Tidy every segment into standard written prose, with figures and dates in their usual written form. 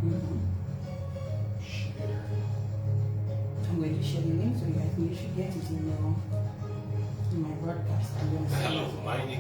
Share. I'm going to share the link so you guys you should get it in my broadcast. Hello, Mighty.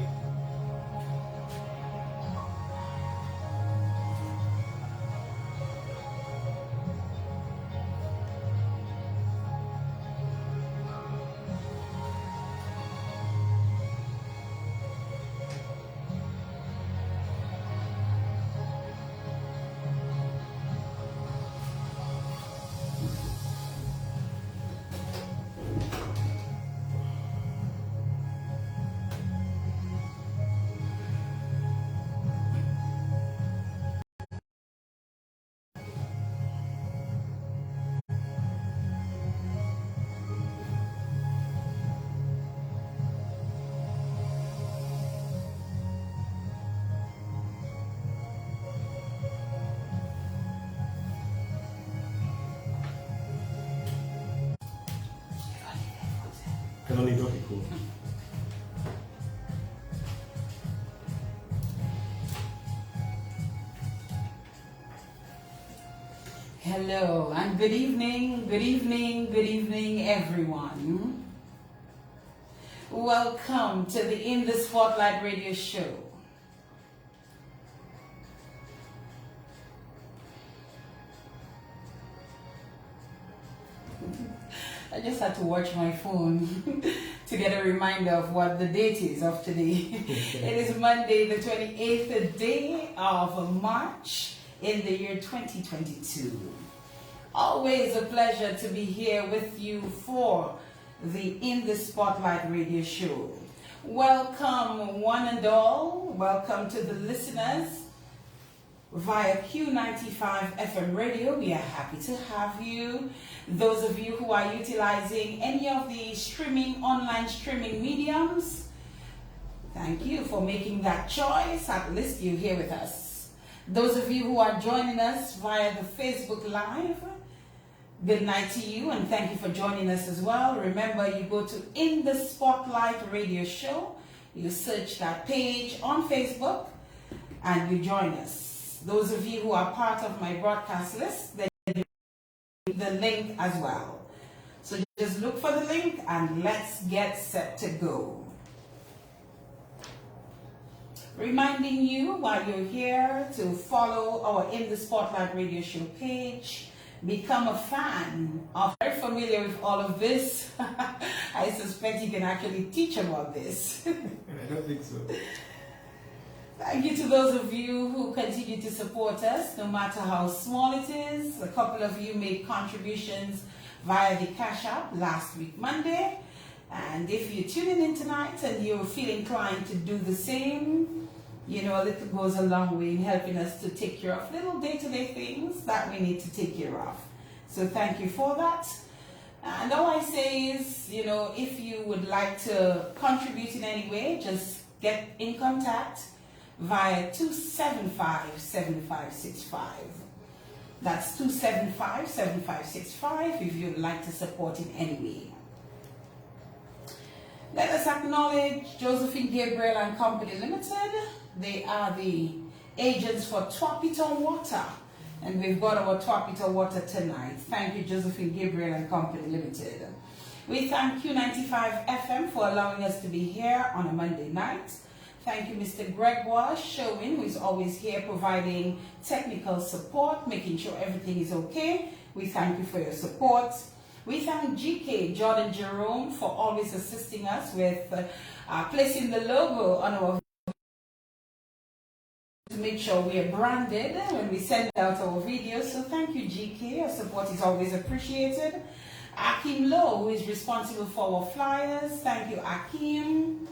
Can only do it cool. Hello and good evening, everyone. Welcome to the In the Spotlight radio show. I just had to watch my phone to get a reminder of what the date is of today. It is Monday, the 28th day of March in the year 2022. Always a pleasure to be here with you for the In the Spotlight radio show. Welcome one and all. Welcome to the listeners via Q95 FM radio. We are happy to have you. Those of you who are utilizing any of the online streaming mediums, thank you for making that choice. At least you're here with us. Those of you who are joining us via the Facebook Live, good night to you and thank you for joining us as well. Remember, you go to In the Spotlight radio show, you search that page on Facebook and you join us. Those of you who are part of my broadcast list, then the link as well. So just look for the link and let's get set to go. Reminding you while you're here to follow our In the Spotlight radio show page, become a fan of, very familiar with all of this. I suspect you can actually teach about this. I don't think so. Thank you to those of you who continue to support us, no matter how small it is. A couple of you made contributions via the Cash App last week, Monday. And if you're tuning in tonight and you feel inclined to do the same, you know, a little goes a long way in helping us to take care of little day-to-day things that we need to take care of. So thank you for that. And all I say is, you know, if you would like to contribute in any way, just get in contact via 275-7565. That's 275-7565 if you'd like to support in any way. Let us acknowledge Josephine Gabriel and Company Limited. They are the agents for Twapito Water. And we've got our Twapito Water tonight. Thank you, Josephine Gabriel and Company Limited. We thank Q95 FM for allowing us to be here on a Monday night. Thank you, Mr. Gregoire Showin, who is always here providing technical support, making sure everything is okay. We thank you for your support. We thank GK, Jordan Jerome, for always assisting us with placing the logo on our to make sure we are branded when we send out our videos. So thank you, GK. Your support is always appreciated. Akim Lowe, who is responsible for our flyers. Thank you, Akim.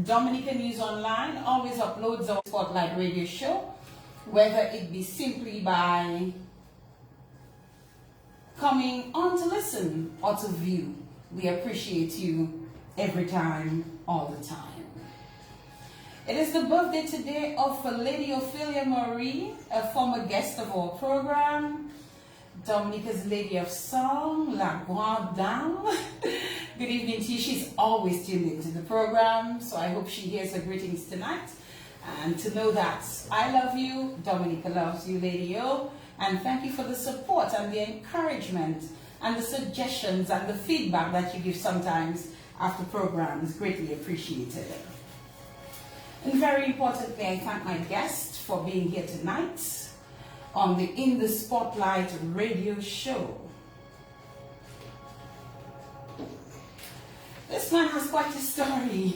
Dominican News Online always uploads our Spotlight radio show, whether it be simply by coming on to listen or to view. We appreciate you every time, all the time. It is the birthday today of Lady Ophelia Marie, a former guest of our program, Dominica's Lady of Song, La Grande Dame. Good evening to you. She's always tuned into the program, so I hope she hears her greetings tonight. And to know that I love you, Dominica loves you, Lady O, and thank you for the support and the encouragement and the suggestions and the feedback that you give sometimes after programs. Greatly appreciated. And very importantly, I thank my guest for being here tonight on the In the Spotlight radio show. This man has quite a story.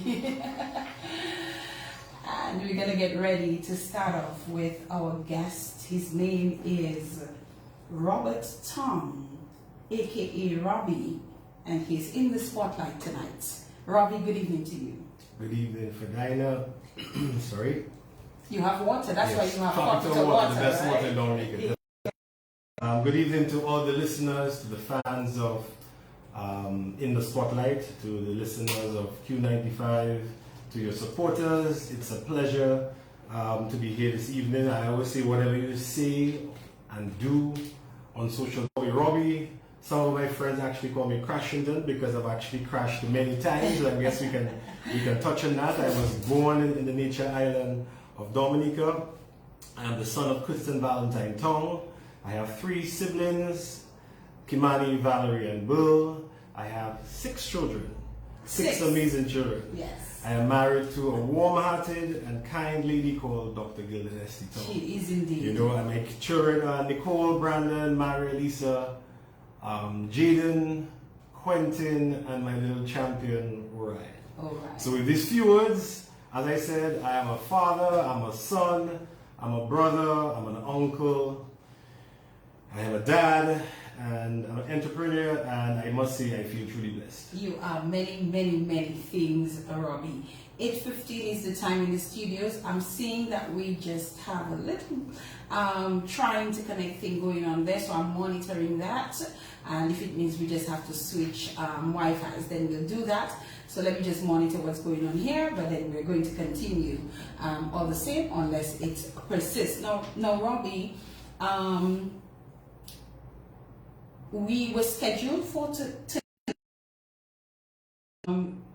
And we're going to get ready to start off with our guest. His name is Robert Tonge, aka Robbie, and he's in the spotlight tonight. Robbie, good evening to you. Good evening, Fedina. Sorry. You have water, that's Yes. why you have Tropical water, the best right? water in Dominica. Good evening to all the listeners, to the fans of In the Spotlight, to the listeners of Q95, to your supporters. It's a pleasure to be here this evening. I always say whatever you say and do on social media. Robbie, some of my friends actually call me Crashington because I've actually crashed many times. I guess we can touch on that. I was born in the nature island of Dominica. I am the son of Kristen Valentine Tonge. I have 3 siblings, Kimani, Valerie, and Bill. I have 6 children. 6 amazing children. Yes. I am married to a warm-hearted and kind lady called Dr. Gilda Esty Tonge. She is indeed. You know, and my children are Nicole, Brandon, Maria Lisa, Jaden, Quentin, and my little champion, Ryan. All right. So with these few words, as I said, I am a father, I'm a son, I'm a brother, I'm an uncle, I am a dad, and I'm an entrepreneur, and I must say I feel truly blessed. You are many, many, many things, Robbie. 8:15 is the time in the studios. I'm seeing that we just have a little trying to connect thing going on there, so I'm monitoring that. And if it means we just have to switch Wi-Fi's, then we'll do that. So let me just monitor what's going on here, but then we're going to continue all the same unless it persists. Now Robbie, we were scheduled for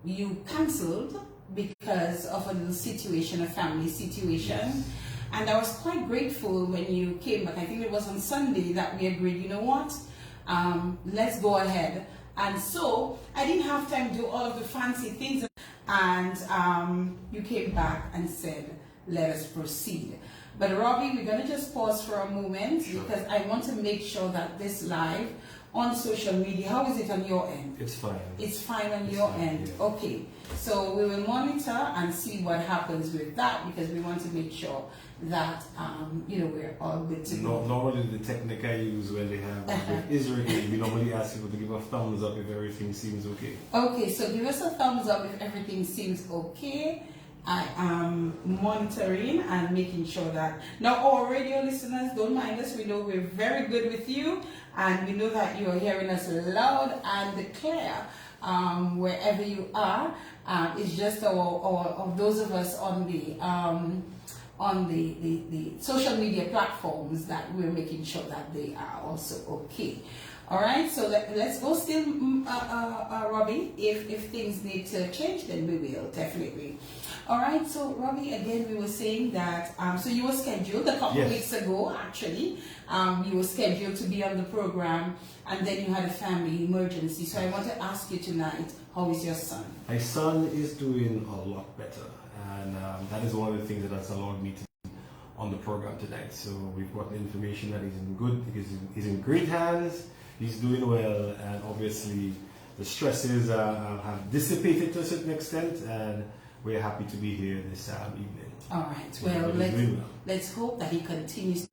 you cancelled because of a little situation, a family situation. Yes. And I was quite grateful when you came back. I think it was on Sunday that we agreed, you know what, let's go ahead. And so I didn't have time to do all of the fancy things. And you came back and said, let us proceed. But Robbie, we're going to just pause for a moment. Sure. Because I want to make sure that this live on social media, how is it on your end? It's fine. It's fine on your end. Yeah. Okay. So we will monitor and see what happens with that, because we want to make sure that you know, we're all good to go. Normally the technique I use when they have with Israel, we normally ask people to give a thumbs up if everything seems okay. Okay, so give us a thumbs up if everything seems okay. I am monitoring and making sure that now our radio listeners, don't mind us, we know we're very good with you, and we know that you are hearing us loud and clear wherever you are. It's just our those of us on the social media platforms that we're making sure that they are also okay. All right, so let's go still, Robbie. If things need to change, then we will, definitely. All right, so Robbie, again, we were saying that, so you were scheduled a couple of weeks ago, actually. You were scheduled to be on the program, and then you had a family emergency. So I want to ask you tonight, how is your son? My son is doing a lot better, and that is one of the things that has allowed me to be on the program tonight. So we've got information that he's in great hands. He's doing well, and obviously the stresses have dissipated to a certain extent, and we're happy to be here this evening. All right. Well, let's hope that he continues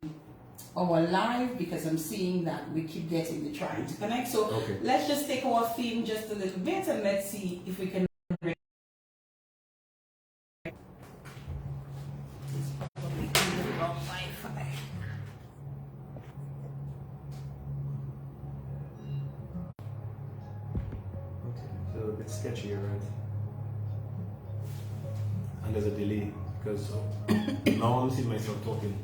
our live, because I'm seeing that we keep getting the trying to connect. So let's just take our theme just a little bit, and let's see if we can. A bit sketchy, right? And there's a delay because now I'm seeing myself talking.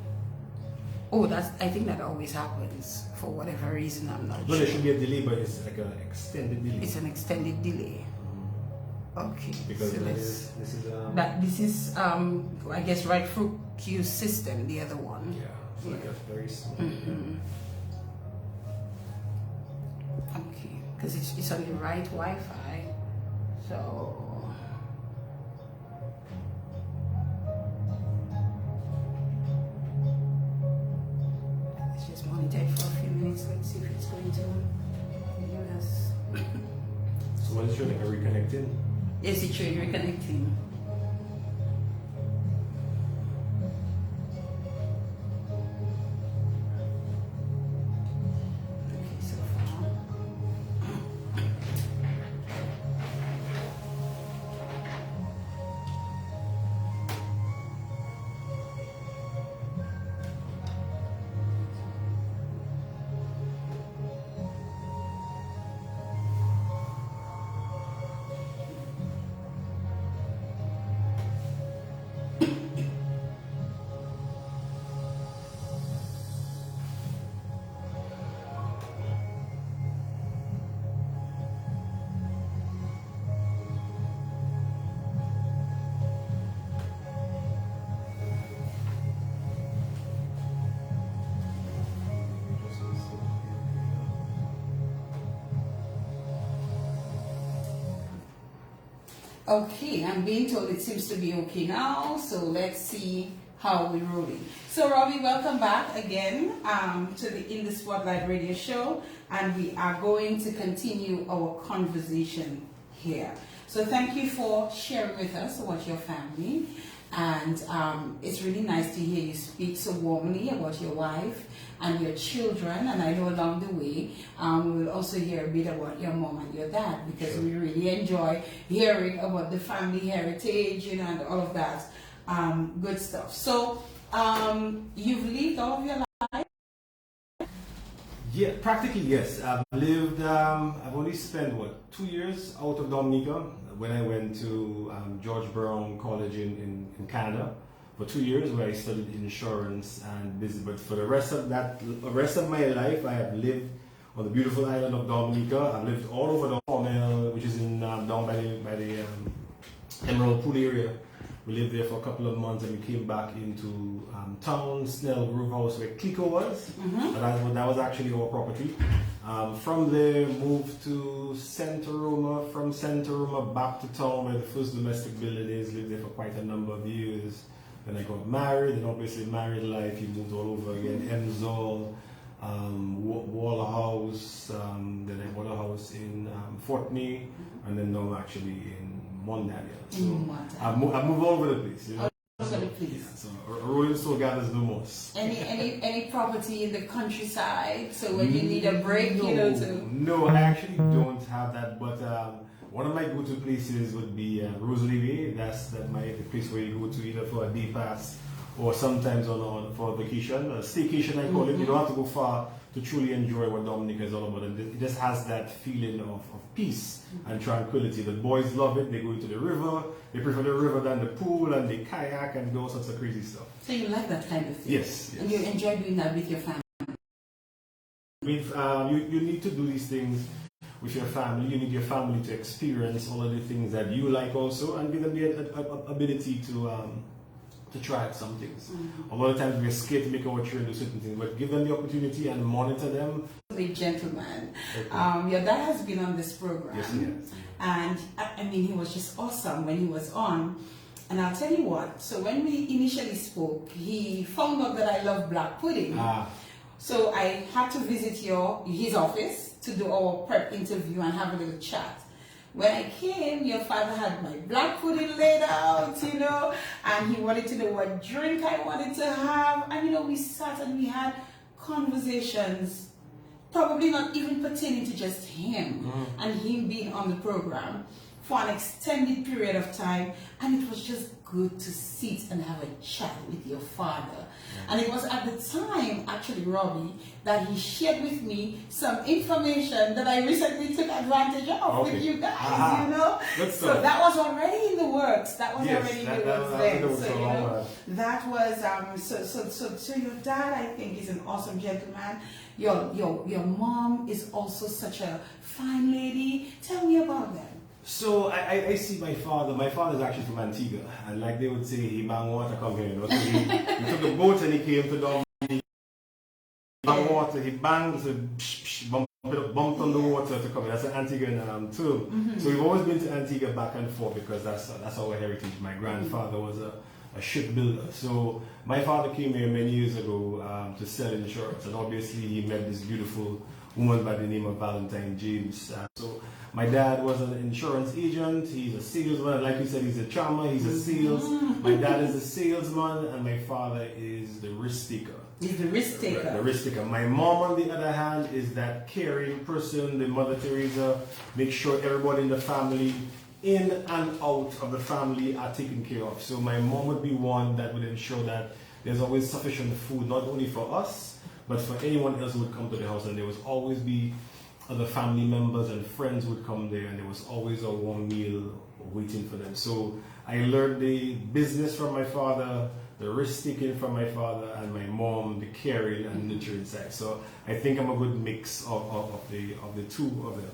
Oh, I think that always happens for whatever reason. I'm not sure. There should be a delay, but it's like an extended delay. It's an extended delay. Okay. Because So this is I guess right through Q system, the other one. yeah, it's like a very small. Okay, because it's on the right Wi-Fi, so. Let's just monitor it for a few minutes. Let's see if it's going to give us. So what is showing? Are we reconnecting? Yes, it's showing reconnecting. Okay, so far. Okay, I'm being told it seems to be okay now, so let's see how we're rolling. So Robbie, welcome back again to the In the Spotlight radio show, and we are going to continue our conversation here. So thank you for sharing with us about your family, and it's really nice to hear you speak so warmly about your wife and your children, and I know along the way we will also hear a bit about your mom and your dad, because we really enjoy hearing about the family heritage, you know, and all of that good stuff. So you've lived all of your life? Yeah, practically yes. I've lived. I've only spent 2 years out of Dominica when I went to George Brown College in Canada for 2 years, where I studied insurance and business. But for the rest of my life, I have lived on the beautiful island of Dominica. I've lived all over the Hormel, which is in down by the Emerald Pool area. We lived there for a couple of months, and we came back into town, Snell Grove House, where Clico was. And that was actually our property. From there, moved to Santa Roma. From Santa Roma back to town, where the first domestic building is. Lived there for quite a number of years. Then I got married, and obviously married life, you moved all over again. Emsall, Waller House, then I bought a house in Fortney, and then now I'm actually in Mondalia. So I've moved all over the place. You know? All over the place. Yeah, so a rolling stone gathers no moss. Any property in the countryside? So when you need a break, no, you know, to. No, I actually don't have that, but one of my go-to places would be Rosalie. That's the place where you go to either for a day pass or sometimes for a vacation, a staycation I call it. You don't have to go far to truly enjoy what Dominica is all about. And it just has that feeling of peace and tranquility. The boys love it. They go into the river. They prefer the river than the pool, and they kayak and do all sorts of crazy stuff. So you like that kind of thing? Yes. And you enjoy doing that with your family? You need to do these things with your family. You need your family to experience all of the things that you like also, and give them the ability to try out some things. A lot of times we're scared to make our children do certain things, but give them the opportunity and monitor them. The gentleman. Okay. Your dad has been on this program. Yes, he has. And I mean, he was just awesome when he was on. And I'll tell you what, so when we initially spoke, he found out that I love black pudding. So I had to visit his office to do our prep interview and have a little chat. When I came, your father had my black pudding laid out, you know, and he wanted to know what drink I wanted to have. And, you know, we sat and we had conversations, probably not even pertaining to just him and him being on the program for an extended period of time. And it was just good to sit and have a chat with your father. And it was at the time, actually, Robbie, that he shared with me some information that I recently took advantage of with you guys, you know? So that was already in the works. That was already in the works then. So, you know, that was, so your dad, I think, is an awesome gentleman. Your mom is also such a fine lady. Tell me about them. So I see my father. My father's actually from Antigua, and like they would say, he bang water come here. You know? So he took a boat and he came to Dublin. He bang water. He banged, so bumped on the water to come here. That's an Antiguan term. So we've always been to Antigua back and forth because that's our heritage. My grandfather was a shipbuilder. So my father came here many years ago to sell insurance, and obviously he met this beautiful woman by the name of Valentine James. So my dad was an insurance agent. He's a salesman. Like you said, he's a charmer. He's a sales. My dad is a salesman, and my father is the risk taker. He's the risk taker. The risk taker. My mom, on the other hand, is that caring person, the Mother Teresa. Make sure everybody in the family, in and out of the family, are taken care of. So my mom would be one that would ensure that there's always sufficient food, not only for us, but for anyone else who would come to the house. And there would always be other family members and friends would come there, and there was always a warm meal waiting for them. So I learned the business from my father, the risk taking from my father, and my mom, the caring and nurturing side. So I think I'm a good mix of the two of them.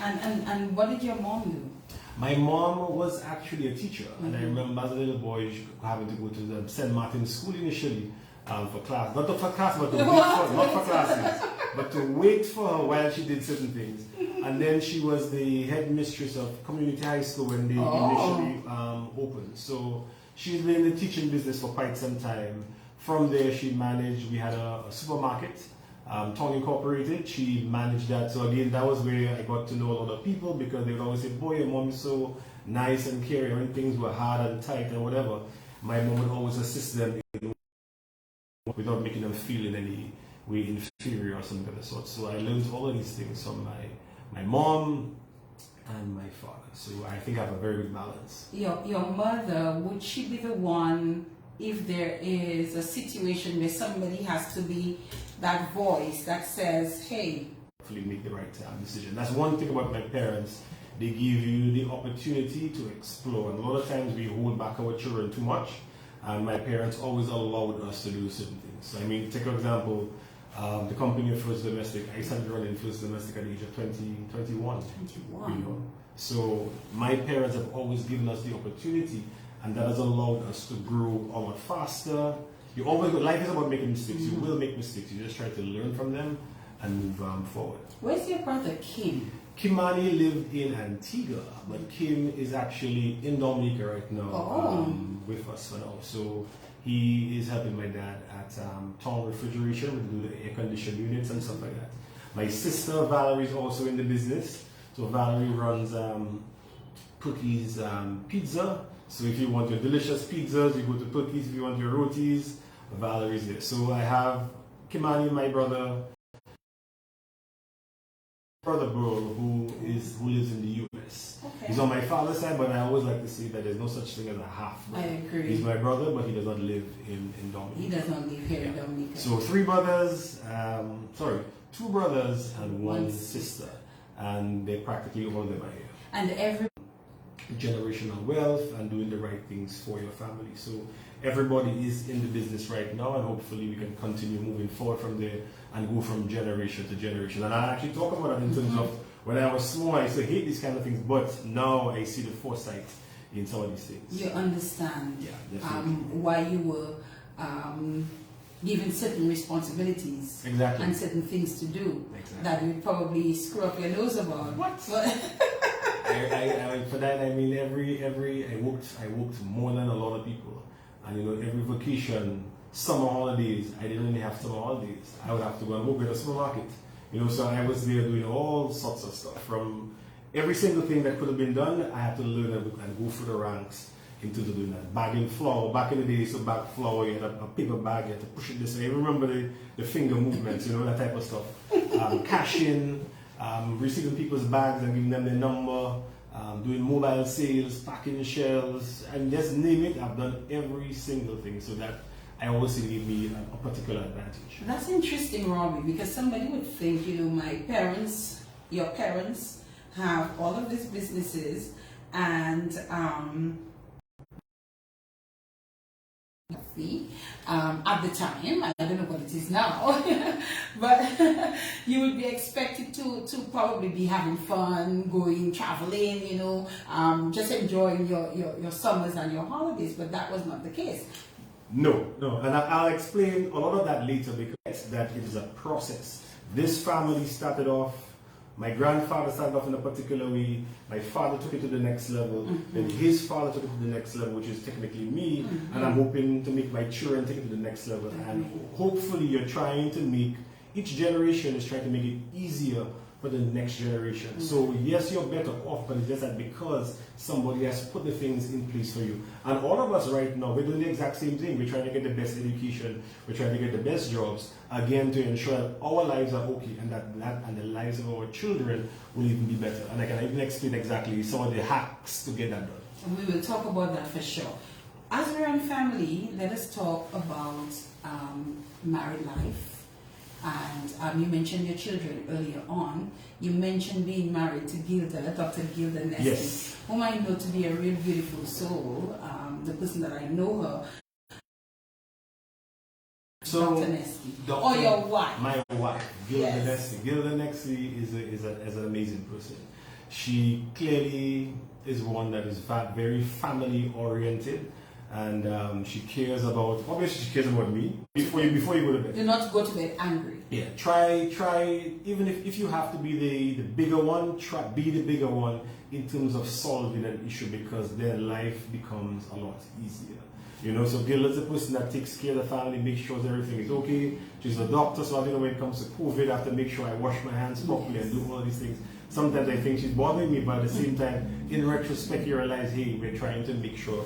And what did your mom do? My mom was actually a teacher, and I remember as a little boy having to go to the St. Martin's School initially for class, not for class, but to wait for, not for classes, but to wait for her while she did certain things. And then she was the headmistress of Community High School when they initially opened. So she's been in the teaching business for quite some time. From there, she managed. We had a supermarket. Tonge Incorporated, she managed that. So again, that was where I got to know a lot of people, because they would always say, boy, your mom is so nice and caring. When things were hard and tight and whatever, my mom would always assist them without making them feel in any way inferior or something of the sort. So I learned all of these things from my mom and my father. So I think I have a very good balance. Your mother, would she be the one, if there is a situation where somebody has to be that voice that says, hey, hopefully make the right decision. That's one thing about my parents. They give you the opportunity to explore. And a lot of times we hold back our children too much. And my parents always allowed us to do certain things. So, I mean, take an example, the company of First Domestic, I started running First Domestic at the age of 21. You know? So my parents have always given us the opportunity, and that has allowed us to grow a lot faster. Life is about making mistakes. You will make mistakes. You just try to learn from them and move forward. Where's your brother Kim? Kimani lived in Antigua, but Kim is actually in Dominica right now with us for now. So he is helping my dad at Tonge Refrigeration to do the air conditioned units and stuff like that. My sister Valerie is also in the business. So Valerie runs Cookies Pizza. So if you want your delicious pizzas, you go to Cookies. If you want your rotis, Valerie's there. So I have Kimani, my brother Burl, who lives in the US. Okay. He's on my father's side, but I always like to say that there's no such thing as a half brother. I agree. He's my brother, but he does not live in Dominica. He does not live here in Dominica. So two brothers and one sister, and they practically all of them are here. And every generational wealth and doing the right things for your family. So everybody is in the business right now, and hopefully we can continue moving forward from there and go from generation to generation. And I actually talk about it in terms of when I was small, I used to hate these kind of things, but now I see the foresight in some of these things. You understand why you were given certain responsibilities and certain things to do that you probably screw up your nose about. What? For that, I mean, I worked more than a lot of people, and every vacation, summer holidays, I didn't really have summer holidays. I would have to go and work at a supermarket, so I was there doing all sorts of stuff. From every single thing that could have been done, I had to learn and go through the ranks into doing that. Bagging flour, back in the day, so bag flour, you had a paper bag, you had to push it this way. I remember the finger movements, that type of stuff. Cashing. Receiving people's bags and giving them their number, doing mobile sales, packing shelves, and just name it. I've done every single thing, so that I always see gave me a particular advantage. That's interesting, Robbie, because somebody would think, your parents have all of these businesses and at the time. I don't know what it is now, but you would be expected to probably be having fun, going traveling, you know, just enjoying your summers and your holidays. But that was not the case. No, and I'll explain a lot of that later because that it is a process. This family started off. My grandfather started off in a particular way. My father took it to the next level. Then his father took it to the next level, which is technically me. And I'm hoping to make my children take it to the next level. And hopefully you're trying to make, each generation is trying to make it easier for the next generation. So yes, you're better off, but it's just that because somebody has put the things in place for you. And all of us right now, we're doing the exact same thing. We're trying to get the best education. We're trying to get the best jobs, again, to ensure that our lives are okay and that and the lives of our children will even be better. And I can even explain exactly some of the hacks to get that done. And we will talk about that for sure. As we're on family, let us talk about married life. And you mentioned your children earlier on. You mentioned being married to Gilda, Dr. Gilda Nesty, yes, whom I know to be a real beautiful soul. The person that I know her, so Dr. Nesty, or your wife. My wife, Gilda Yes. Nesty. Gilda Nesty is an amazing person. She clearly is one that is very family oriented. And she cares about, obviously she cares about me before you go to bed. Do not go to bed angry. Yeah, try, even if you have to be the bigger one, be the bigger one in terms of solving an issue, because then life becomes a lot easier. You know, so Gilda's a person that takes care of the family, makes sure everything is okay. She's a doctor, so I think when it comes to COVID, I have to make sure I wash my hands properly and do all these things. Sometimes I think she's bothering me, but at the same time, in retrospect, you realize, hey, we're trying to make sure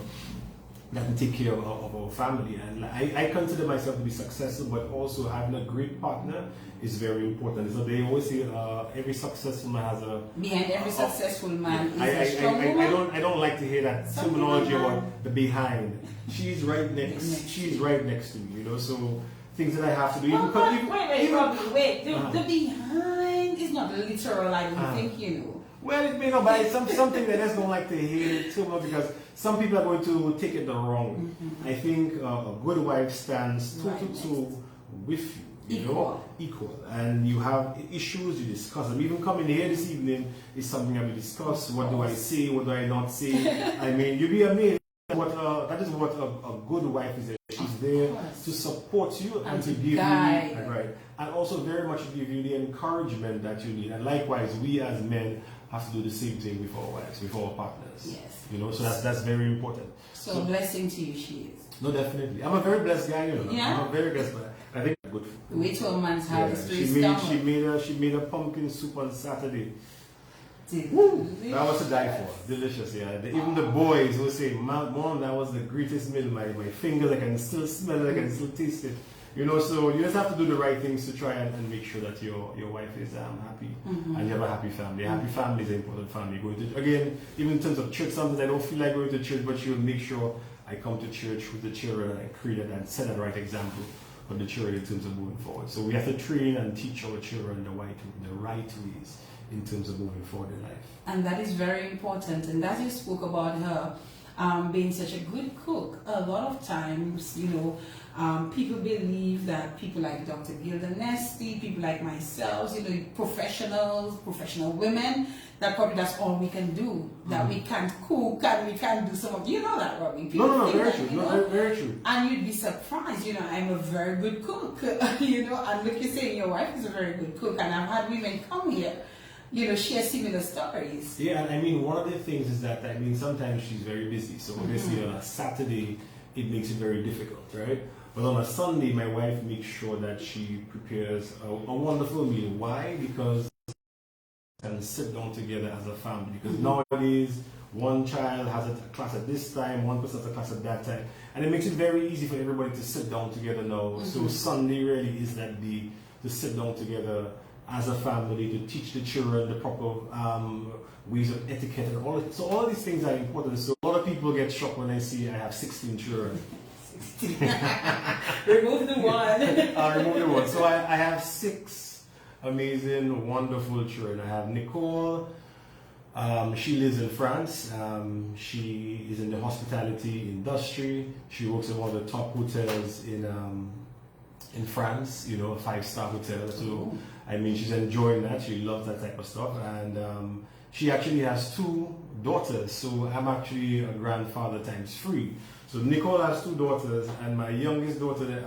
that we take care of our family. And I consider myself to be successful, but also having a great partner is very important. So they always say every successful man has a... Behind every successful man is a strong woman. I don't like to hear that terminology about the behind. She's right next to me, you know, so things that I have to do. Wait. The behind is not literal, I don't think, you know. Well, it may not, but it's something that I just don't like to hear too much, because some people are going to take it the wrong way. I think a good wife stands toe-to-toe with you, equal. And you have issues, you discuss them. Even coming here this evening is something that we discuss. What do I say? What do I not say? I mean, you'll be amazed. That is what a good wife is. She's there to support you and to give you, right, and also very much give you the encouragement that you need. And likewise, we as men have to do the same thing with our wives, with our partners. Yes. You know, so that's very important. So a blessing to you, she is. No, definitely. I'm a very blessed guy, you know. Yeah? I'm a very blessed guy. I think good food. The way to a man's heart is to his stomach. She made a pumpkin soup on Saturday. Delicious. That was to die for. Delicious, yeah. Even the boys will say, Mom, that was the greatest meal. My fingers, I can still smell it, I can still taste it. You know, so you just have to do the right things to try and make sure that your wife is happy and you have a happy family. A happy family is an important family. Going to, again, even in terms of church, sometimes I don't feel like going to church, but she'll make sure I come to church with the children and create and set the right example for the children in terms of moving forward. So we have to train and teach our children the right ways in terms of moving forward in life. And that is very important. And as you spoke about her being such a good cook, a lot of times, you know, people believe that people like Dr. Gilda Nesty, people like myself, you know, professional women, that probably that's all we can do. That we can't cook and we can't do some of, you know that, Robbie. No, very true. No, very true. And you'd be surprised, you know, I'm a very good cook, you know, and look, you're saying your wife is a very good cook, and I've had women come here, you know, share similar stories. Yeah, and I mean, one of the things is that, I mean, sometimes she's very busy. So obviously on a Saturday, it makes it very difficult, right? But on a Sunday, my wife makes sure that she prepares a wonderful meal. Why? Because we can sit down together as a family. Because nowadays, one child has a class at this time, one person has a class at that time. And it makes it very easy for everybody to sit down together now. So Sunday really is that day to sit down together as a family, to teach the children the proper ways of etiquette and all that. So all of these things are important. So a lot of people get shocked when I see I have 16 children. Remove the one. Remove the one. So I have 6 amazing, wonderful children. I have Nicole, She lives in France. She is in the hospitality industry. She works in one of the top hotels in France, you know, a 5-star hotel. So, I mean, she's enjoying that. She loves that type of stuff. And she actually has 2 daughters. So, I'm actually a grandfather times 3. So, Nicole has 2 daughters, and my youngest daughter,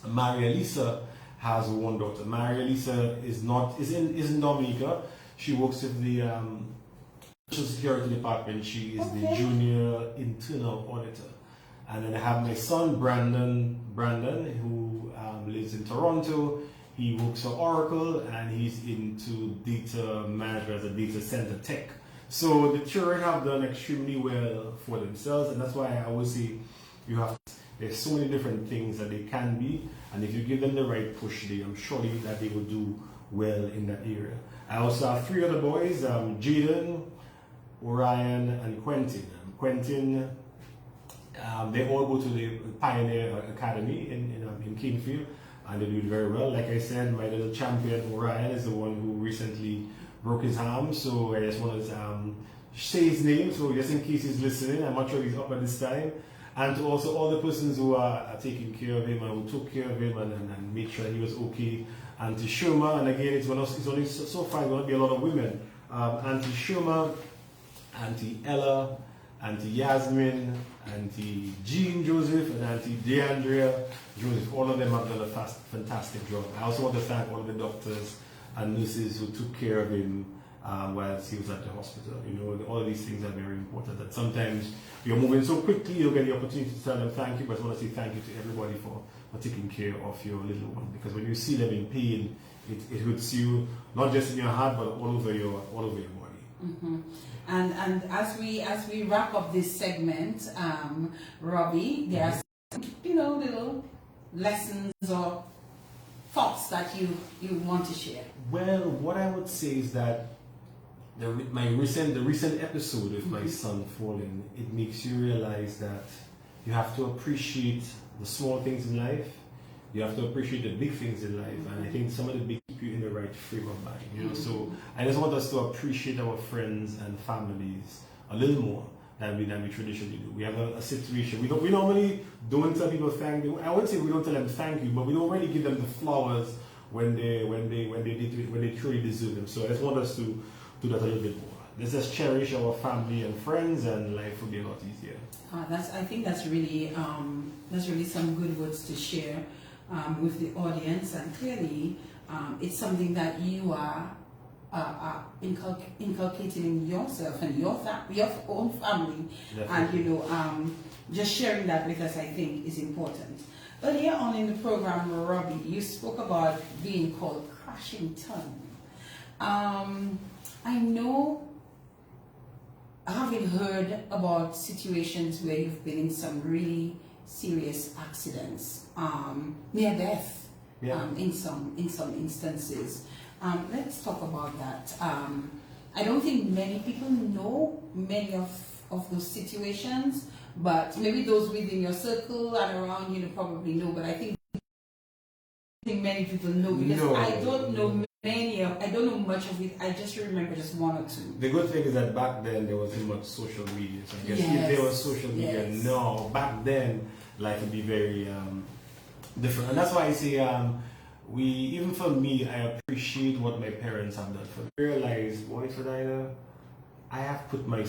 Maria Lisa, has 1 daughter. Maria Lisa is in Dominica. She works with the Social Security Department. She is the junior internal auditor. And then I have my son Brandon, who lives in Toronto. He works for Oracle, and he's into data management as a data center tech. So the children have done extremely well for themselves, and that's why I always say there's so many different things that they can be, and if you give them the right push, I'm sure that they will do well in that area. I also have 3 other boys, Jaden, Orion, and Quentin. Quentin, they all go to the Pioneer Academy in Kingfield, and they do very well. Like I said, my little champion Orion is the one who recently broke his arm, so I just want to say his name, so just in case he's listening, I'm not sure he's up at this time. And to also all the persons who are taking care of him and who took care of him and made sure he was okay. And to Shuma, and again, it's only so far going to be a lot of women. Auntie Shuma, Auntie Ella, Auntie Yasmin, Auntie Jean Joseph, and Auntie DeAndrea Joseph. All of them have done a fantastic job. I also want to thank all of the doctors and nurses who took care of him whilst he was at the hospital. You know, all of these things are very important. That sometimes you're moving so quickly, you'll get the opportunity to tell them thank you, but I want to say thank you to everybody for taking care of your little one. Because when you see them in pain, it hurts you not just in your heart, but all over your body. Mm-hmm. And as we wrap up this segment, Robbie, there are some, little lessons or thoughts that you want to share. Well, what I would say is that the recent episode of my son falling, it makes you realize that you have to appreciate the small things in life. You have to appreciate the big things in life, and I think some of the big keep you in the right frame of mind. You know, so I just want us to appreciate our friends and families a little more than we traditionally do. We have a situation. We normally don't tell people thank you. I wouldn't say we don't tell them thank you, but we don't really give them the flowers when they truly deserve them. So I just want us to do that a little bit more. Let's just cherish our family and friends, and life will be a lot easier. I think that's really some good words to share with the audience, and clearly it's something that you are inculcating in yourself and your own family. Definitely. And just sharing that with us, I think, is important. Earlier on in the program, Robbie, you spoke about being called crashing tongue. I know, having heard about situations where you've been in some really serious accidents, near death, in some instances. Let's talk about that. I don't think many people know many of those situations, but maybe those within your circle and around, probably know. But I think many people know, because I don't know I don't know much of it. I just remember just 1 or 2. The good thing is that back then there wasn't much social media. So I guess if there was social media, back then life would be very different. And that's why I say, even for me, I appreciate what my parents have done. For me, I realize, I have put my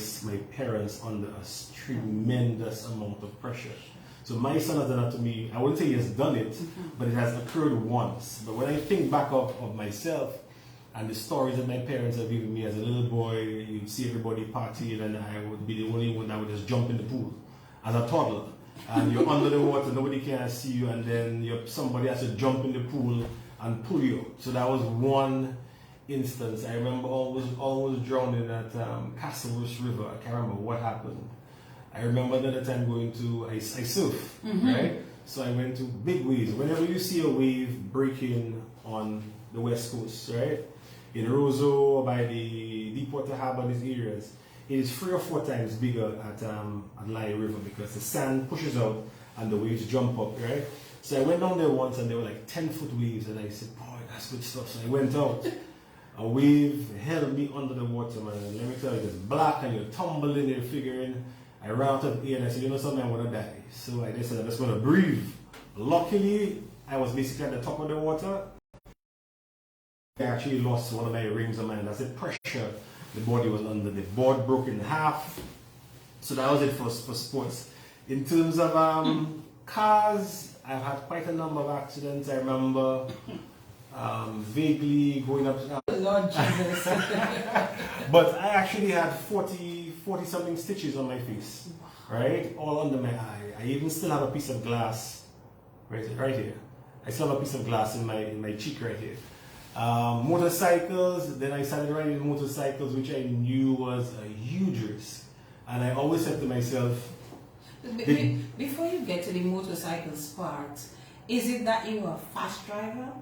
parents under a tremendous amount of pressure. So my son has done that to me. I wouldn't say he has done it, but it has occurred once. But when I think back of myself and the stories that my parents have given me as a little boy, you'd see everybody partying, and I would be the only one that would just jump in the pool as a toddler. And you're under the water, nobody can see you, and then somebody has to jump in the pool and pull you. So that was one instance. I remember almost drowning at Castleworth River. I can't remember what happened. I remember another time going to, I surf, right? So I went to big waves. Whenever you see a wave breaking on the west coast, right? In Roseau, by the Deepwater Harbor, these areas, it is 3 or 4 times bigger at Lai River, because the sand pushes out and the waves jump up, right? So I went down there once, and there were like 10-foot waves, and I said, boy, that's good stuff. So I went out, A wave held me under the water, man. And let me tell you, it's black and you're tumbling, you're figuring. I ran out of air and I said, you know something, I'm gonna die. So I just said, I'm just gonna breathe. Luckily, I was basically at the top of the water. I actually lost one of my rings of mine. That's the pressure the body was under. The board broke in half. So that was it for sports. In terms of cars, I've had quite a number of accidents. I remember vaguely going up. Lord Jesus. But I actually had 40 something stitches on my face, right? All under my eye. I even still have a piece of glass right here. I still have a piece of glass in my cheek right here. Motorcycles, then I started riding motorcycles, which I knew was a huge risk. And I always said to myself, before you get to the motorcycles part, is it that you were a fast driver?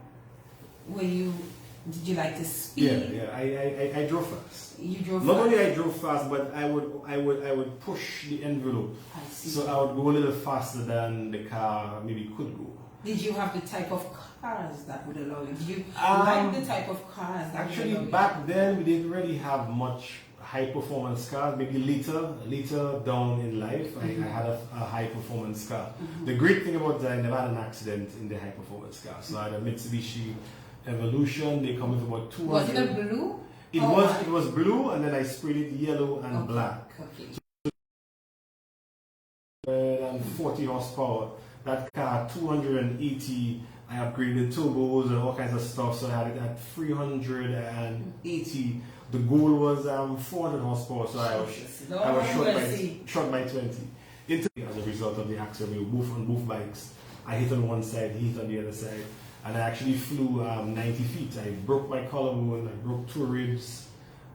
Did you like to speed? Yeah. I drove fast. You drove Not fast? only I drove fast, but I would push the envelope. I see. So I would go a little faster than the car maybe could go. Did you have the type of cars that would allow you? Did you like the type of cars that Actually, would allow back then we didn't really have much high performance cars. Maybe later down in life, I had a high performance car. The great thing about that, I never had an accident in the high performance car. So I had a Mitsubishi Evolution. They come with about 200. Was it a blue? It was blue, and then I sprayed it yellow and black. Okay. And 40 horsepower. That car, 280. I upgraded turbos and all kinds of stuff, so I had it at 380. The goal was 400 horsepower, so I was short by 20. As a result of the accident, we were both on both bikes. I hit on one side, he hit on the other side, and I actually flew 90 feet. I broke my collarbone, I broke 2 ribs,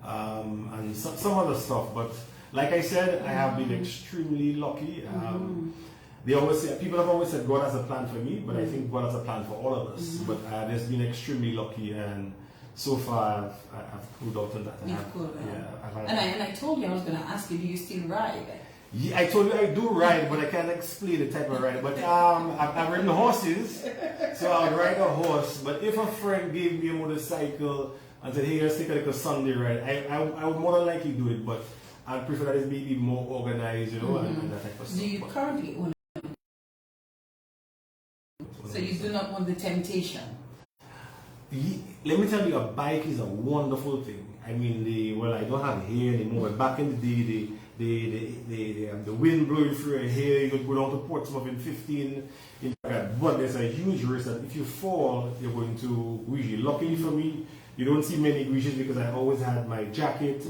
and some other stuff. But like I said, I have been extremely lucky. People have always said God has a plan for me, but I think God has a plan for all of us. But I've just been extremely lucky, and so far I've pulled out on that. And I told you I was going to ask you, do you still ride? Yeah, I told you I do ride, but I can't explain the type of ride. But I've ridden horses, so I would ride a horse. But if a friend gave me a motorcycle and said, hey, let's take a little Sunday ride, I would more than likely do it, but I'd prefer that it's maybe more organized, and that type of stuff. Do you currently own? So you do not want the temptation? Let me tell you, a bike is a wonderful thing. I mean, I don't have hair anymore. Back in the day, the wind blowing through your hair, you could go down to Portsmouth in 15. But there's a huge risk that if you fall, you're going to grease. Luckily for me, you don't see many greases because I always had my jacket,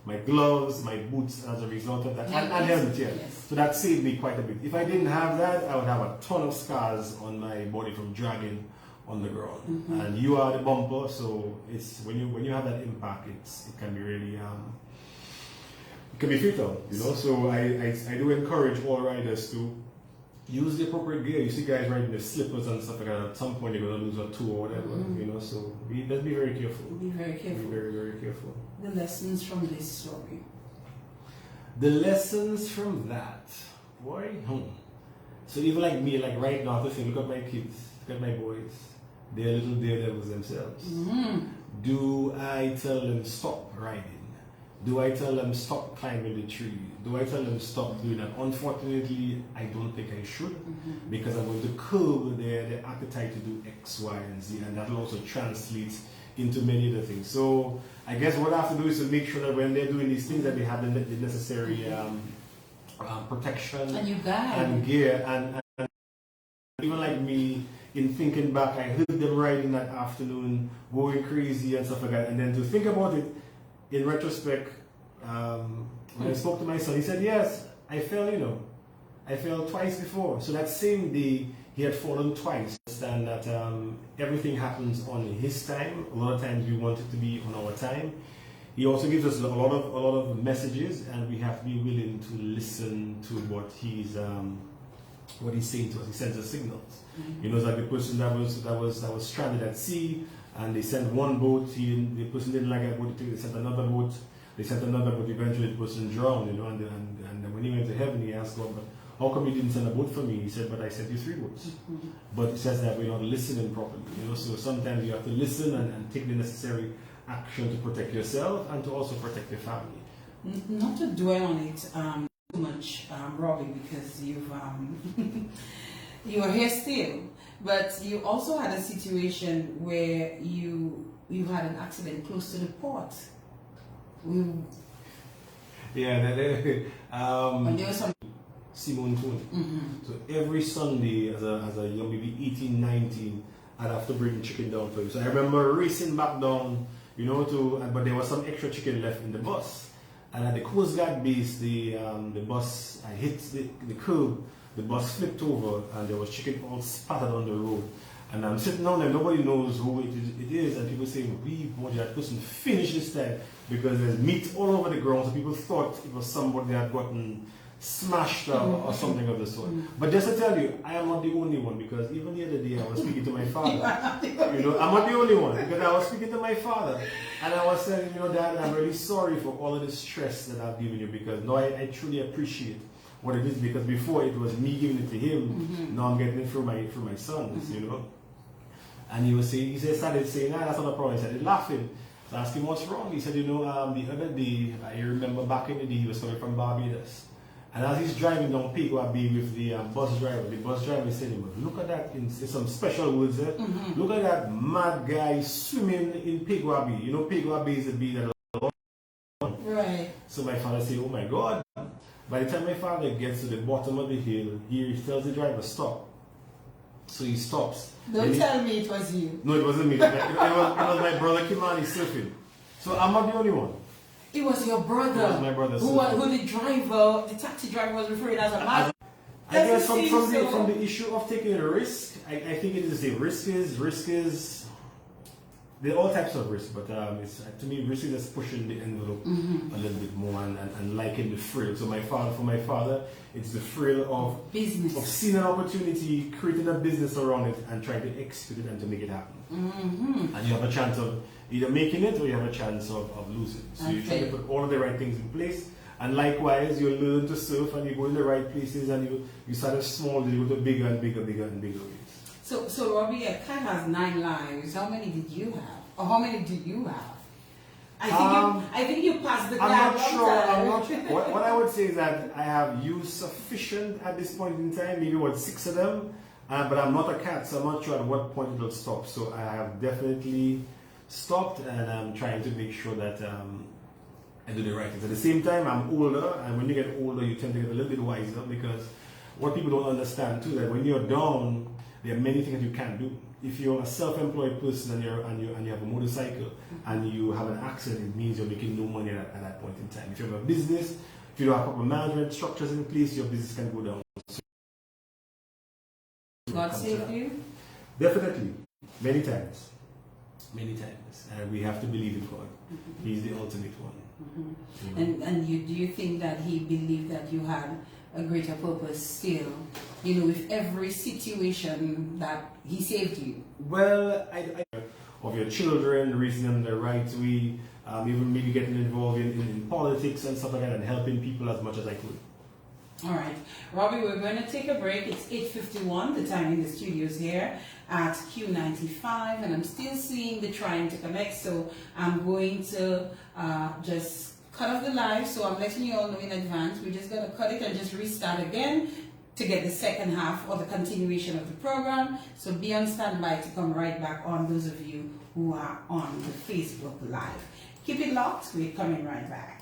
my gloves, my boots as a result of that, and helmet, Yes. So that saved me quite a bit. If I didn't have that, I would have a ton of scars on my body from dragging on the ground. And you are the bumper, so it's when you have that impact, it can be really it can be fatal, So I do encourage all riders to use the appropriate gear. You see guys riding the slippers and stuff like that. At some point you're gonna lose a toe or whatever, So let's be very careful. Be very careful. Be very, very careful. The lessons from this story. The lessons from that, boy. So even like me, like right now, I have to think, look at my kids, look at my boys. They're little daredevils themselves. Do I tell them stop riding? Do I tell them stop climbing the tree? Do I tell them stop doing that? Unfortunately, I don't think I should, because I'm going to curb their appetite to do X, Y, and Z, and that will also translate into many other things. So I guess what I have to do is to make sure that when they're doing these things, that they have the necessary protection and gear. And even like me, in thinking back, I heard them riding that afternoon, going crazy and stuff like that. And then to think about it, in retrospect, when I spoke to my son, he said, yes, I fell, I fell twice before. So that same day, he had fallen twice. Understand that everything happens on his time. A lot of times we want it to be on our time. He also gives us a lot of messages, and we have to be willing to listen to what he's saying to us. He sends us signals. Like the person that was stranded at sea, and they sent one boat. The person didn't like that boat. They sent another boat. They sent another boat. Eventually, the person drowned. And when he went to heaven, he asked God, "But how come you didn't send a boat for me?" He said, "But I sent you 3 boats." But it says that we're not listening properly. So sometimes you have to listen and take the necessary action to protect yourself and to also protect your family. Not to dwell on it too much, Robbie, because you've you are here still, but you also had a situation where you had an accident close to the port. Yeah, And there was some. Simone Tonge. So every Sunday as a young maybe 18, 19, I'd have to bring chicken down for you. So I remember racing back down, but there was some extra chicken left in the bus. And at the Coast Guard base, the bus, I hit the curb, the bus flipped over, and there was chicken all spattered on the road. And I'm sitting down there, nobody knows who it is, and people saying, boy, that person finished this time, because there's meat all over the ground, so people thought it was somebody that had gotten smashed or something of the sort. But just to tell you, I am not the only one, because even the other day I was speaking to my father. I'm not the only one, because I was speaking to my father, and I was saying, Dad, I'm really sorry for all of the stress that I've given you, because now I truly appreciate what it is, because before it was me giving it to him, now I'm getting it through my sons, And he started saying, that's not a problem. He started laughing. So I asked him, what's wrong? He said, the other day, I remember back in the day, he was coming from Barbados. And as he's driving down Pigwa Bay with the bus driver said to him, look at that, in some special words there, look at that mad guy swimming in Pigwa Bay. Pigwa Bay is a bay that... Right. So my father said, oh my God. By the time my father gets to the bottom of the hill, he tells the driver, stop. So he stops. Don't tell me it was you. No, it wasn't me. It was my brother Kimani surfing. So I'm not the only one. It was your brother. It was my brother. Who the taxi driver was referring as a man. I guess from the issue of taking a risk, I think it is the risk is there are all types of risk, but to me risk is just pushing the envelope a little bit more and liking the thrill. So for my father, it's the thrill of business, of seeing an opportunity, creating a business around it, and trying to execute it and to make it happen. And you have a chance of either making it or you have a chance of losing. So you try to put all of the right things in place. And likewise, you learn to surf and you go in the right places, and you start small and you go to bigger and bigger and bigger waves. So Robbie, a cat has 9 lives. How many did you have? Or how many do you have? I think you passed the I'm not sure. time. What I would say is that I have used sufficient at this point in time, maybe 6 of them, but I'm not a cat, so I'm not sure at what point it will stop. So I have definitely stopped, and I'm trying to make sure that I do the right things. At the same time, I'm older, and when you get older, you tend to get a little bit wiser, because what people don't understand too, that when you're down, there are many things that you can't do. If you're a self-employed person and you have a motorcycle and you have an accident, it means you're making no money at that point in time. If you have a business, if you don't have proper management structures in place, your business can go down. God saved you? Definitely. Many times. Many times. And we have to believe in God. He's the ultimate one. And do you think that he believed that you had a greater purpose still, with every situation that he saved you? Well, I of your children, raising them the right way, even maybe getting involved in politics and stuff like that, and helping people as much as I could. All right, Robbie, we're going to take a break. It's 8:51, the time in the studios here at Q95, and I'm still seeing the trying to connect, so I'm going to just cut off the live. So I'm letting you all know in advance. We're just going to cut it and just restart again to get the second half or the continuation of the program. So be on standby to come right back on, those of you who are on the Facebook Live. Keep it locked. We're coming right back.